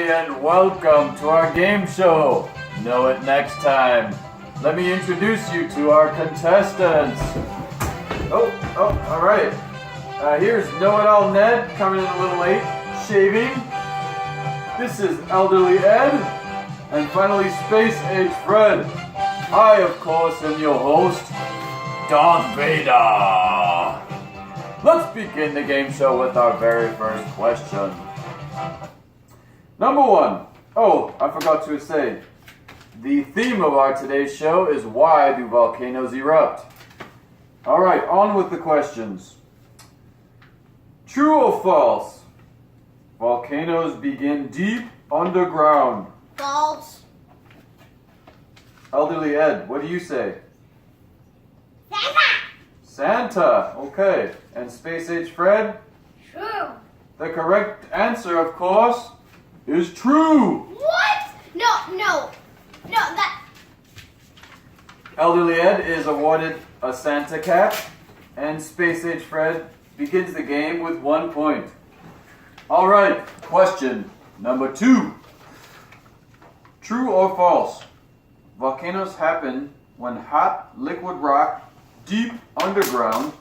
everybody, and welcome to our game show. Know it next time. Let me introduce you to our contestants. All right. Here's Know-It-All Ned, coming in a little late, shaving. This is Elderly Ed. And finally, Space Age Fred. I, of course, am your host, Darth Vader. Let's begin the game show with our very first question. Number one. Oh, I forgot to say, the theme of our today's show is why do volcanoes erupt? All right, on with the questions. True or false? Volcanoes begin deep underground. False. Elderly Ed, what do you say? Santa. Santa, okay. And Space Age Fred? True. The correct answer, of course, is true. What? No, that... Elderly Ed is awarded a Santa cap, and Space Age Fred begins the game with 1 point. All right, question number 2. True or false? Volcanoes happen when hot liquid rock deep underground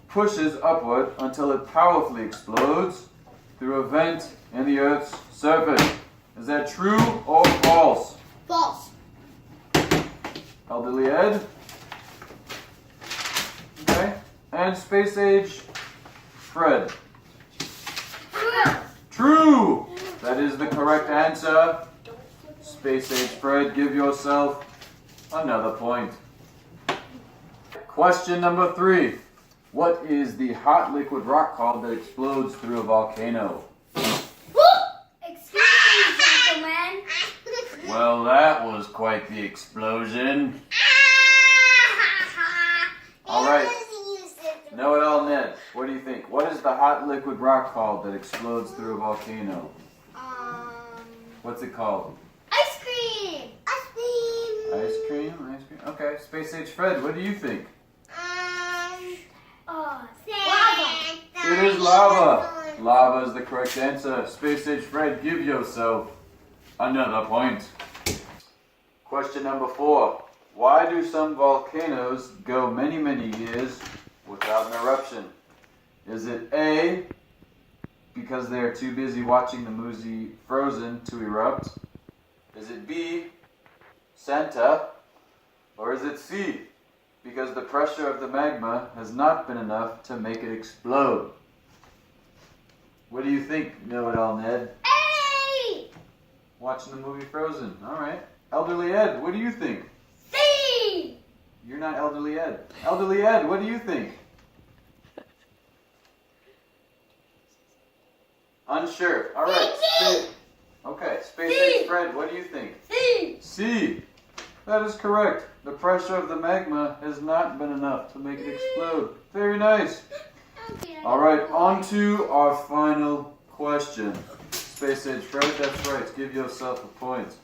pushes upward until it powerfully explodes through a vent in the Earth's surface. Is that true or false? False. Elderly Ed? Okay. And Space Age Fred? True. True! That is the correct answer. Space Age Fred, give yourself another point. Question number 3. What is the hot liquid rock called that explodes through a volcano? Excuse me, gentlemen. Well, that was quite the explosion. All right. Know-It-All Ned, what do you think? What is the hot liquid rock called that explodes through a volcano? What's it called? Ice cream. Ice cream. Ice cream? Ice cream? Okay. Space Age Fred, what do you think? Lava. It is lava. Lava is the correct answer. Space Age Fred, give yourself another point. Question number 4. Why do some volcanoes go many, many years without an eruption? Is it A, because they are too busy watching the movie Frozen to erupt? Is it B, Santa? Or is it C, because the pressure of the magma has not been enough to make it explode? What do you think, Know-It-All Ned? A. Watching the movie Frozen. All right. Elderly Ed, what do you think? C. You're not Elderly Ed. Elderly Ed, what do you think? Unsure. All right. Okay. Space Age Fred, what do you think? C. C. That is correct. The pressure of the magma has not been enough to make it explode. Very nice. All right, on to our final question. Space Age Fred, that's right. Give yourself a point.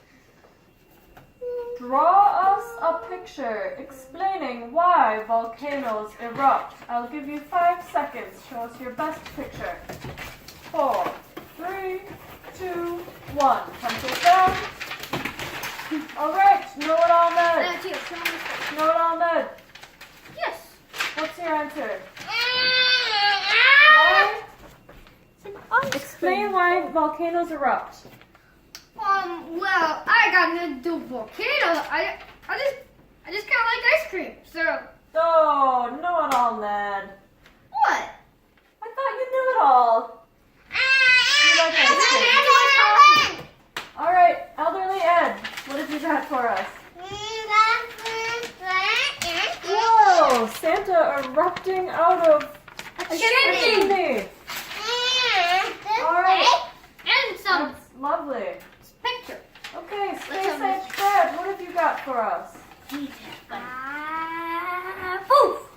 Draw us a picture explaining why volcanoes erupt. I'll give you 5 seconds. Show us your best picture. 4, 3, 2, 1. Pencils down. All right, Know-It-All Ned. Know-It-All Ned. Yes. What's your answer? Why? Explain why volcanoes erupt. Well, I got into volcano. I just kind of like ice cream. So, Oh, Know-It-All Ned. what? I thought you knew it all. You like ice cream. All right, Elderly Ed, what have you got for us? Whoa, Santa erupting out of a chimney. All right, And some that's lovely. picture. Okay, Space Age Fred, what have you got for us? Poof.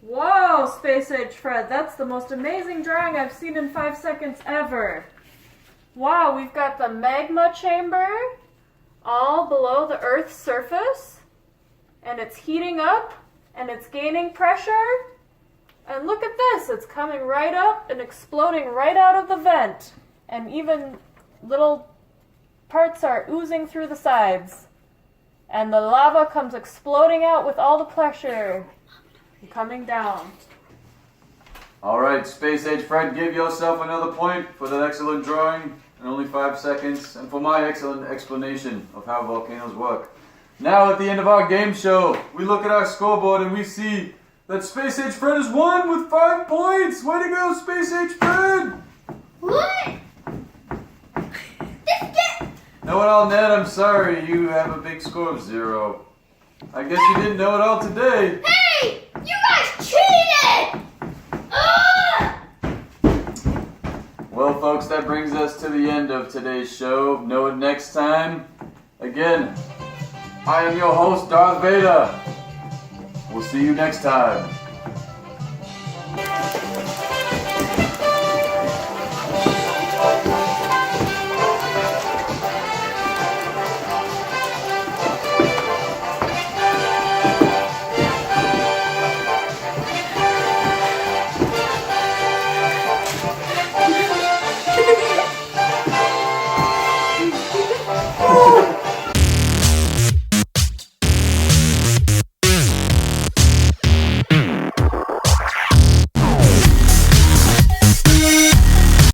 Whoa, Space Age Fred, that's the most amazing drawing I've seen in 5 seconds ever. Wow, we've got the magma chamber all below the Earth's surface, and it's heating up, and it's gaining pressure, And look at this, it's coming right up and exploding right out of the vent. And even little parts are oozing through the sides. And the lava comes exploding out with all the pressure coming down. All right, Space Age Fred, give yourself another point for that excellent drawing in only 5 seconds, and for my excellent explanation of how volcanoes work. Now, at the end of our game show, we look at our scoreboard and we see that Space Age Fred has won with 5 points. Way to go, Space Age Fred! What? Know it all, Ned. I'm sorry. You have a big score of 0. I guess you didn't know it all today. Hey! You guys cheated! Ugh! Well, folks, that brings us to the end of today's show. Know it next time. Again, I am your host, Darth Vader. We'll see you next time.